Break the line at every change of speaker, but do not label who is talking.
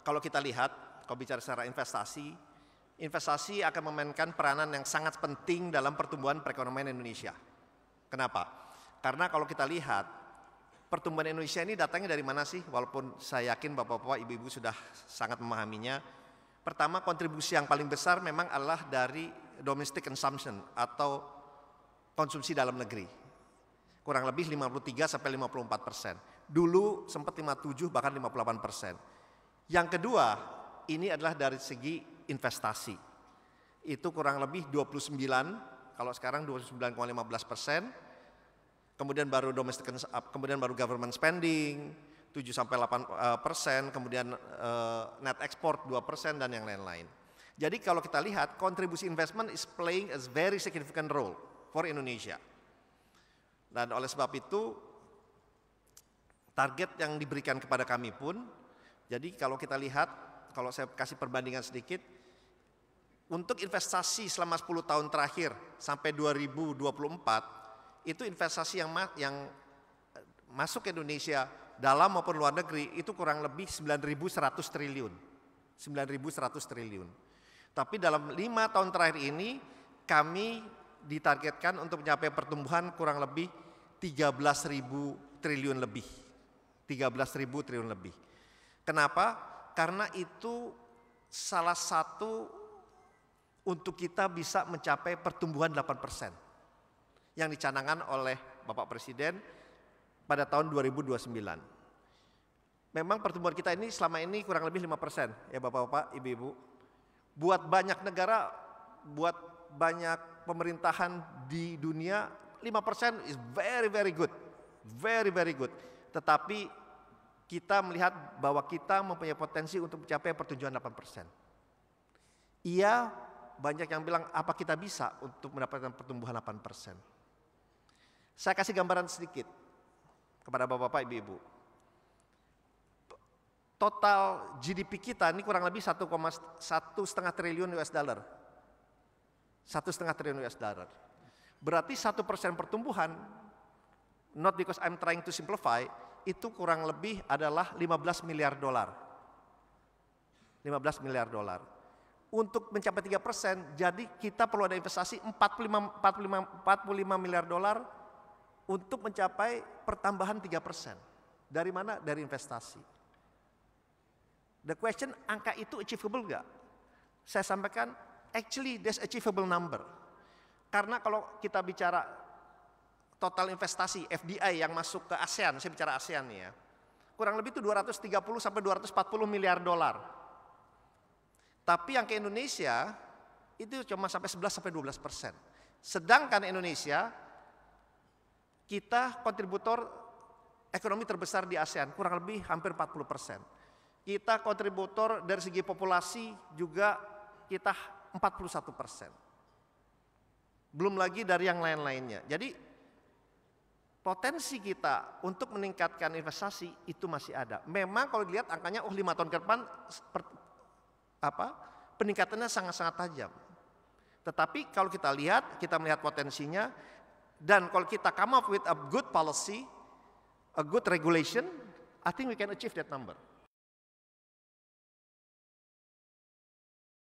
kalau kita lihat, kalau bicara secara investasi, investasi akan memainkan peranan yang sangat penting dalam pertumbuhan perekonomian Indonesia. Kenapa? Karena kalau kita lihat, pertumbuhan Indonesia ini datangnya dari mana sih? Walaupun saya yakin Bapak-Bapak, Ibu-Ibu sudah sangat memahaminya. Pertama, kontribusi yang paling besar memang adalah dari domestic consumption atau konsumsi dalam negeri. Kurang lebih 53-54%. Dulu sempat 57 bahkan 58%. Yang kedua, ini adalah dari segi investasi. Itu kurang lebih 29, kalau sekarang 29,15%. Kemudian baru domestic, kemudian baru government spending 7-8%, kemudian net export 2% dan yang lain-lain. Jadi kalau kita lihat, kontribusi investment is playing a very significant role for Indonesia. Dan oleh sebab itu, target yang diberikan kepada kami pun, jadi kalau kita lihat, kalau saya kasih perbandingan sedikit, untuk investasi selama 10 tahun terakhir sampai 2024, itu investasi yang masuk ke Indonesia dalam maupun luar negeri itu kurang lebih 9.100 triliun. 9.100 triliun. Tapi dalam 5 tahun terakhir ini kami ditargetkan untuk mencapai pertumbuhan kurang lebih 13.000 triliun lebih. 13.000 triliun lebih. Kenapa? Karena itu salah satu untuk kita bisa mencapai pertumbuhan 8% yang dicanangkan oleh Bapak Presiden pada tahun 2029. Memang pertumbuhan kita ini selama ini kurang lebih 5% ya Bapak-Bapak, Ibu-Ibu. Buat banyak negara, buat banyak pemerintahan di dunia, 5% is very good. Very good. Tetapi kita melihat bahwa kita mempunyai potensi untuk mencapai pertumbuhan 8%. Iya, banyak yang bilang apa kita bisa untuk mendapatkan pertumbuhan 8%. Saya kasih gambaran sedikit kepada Bapak-Bapak, Ibu-Ibu. Total GDP kita ini kurang lebih 1,5 triliun US dollar. 1,5 triliun US dollar. Berarti 1% pertumbuhan, not because I'm trying to simplify, itu kurang lebih adalah 15 miliar dolar. 15 miliar dolar. Untuk mencapai 3%, jadi kita perlu ada investasi 45 miliar dolar untuk mencapai pertambahan 3%. Dari mana? Dari investasi. The question, angka itu achievable nggak? Saya sampaikan, actually that's achievable number. Karena kalau kita bicara total investasi FDI yang masuk ke ASEAN, saya bicara ASEAN nih ya, kurang lebih itu 230-240 miliar dolar. Tapi yang ke Indonesia itu cuma sampai 11-12%. Sedangkan Indonesia, kita kontributor ekonomi terbesar di ASEAN, kurang lebih hampir 40%. Kita kontributor dari segi populasi juga kita 41%. Belum lagi dari yang lain-lainnya. Jadi potensi kita untuk meningkatkan investasi itu masih ada. Memang kalau dilihat angkanya 5 tahun ke depan peningkatannya sangat-sangat tajam. Tetapi kalau kita lihat, kita melihat potensinya, dan kalau kita come up with a good policy, a good regulation, I think we can achieve that number.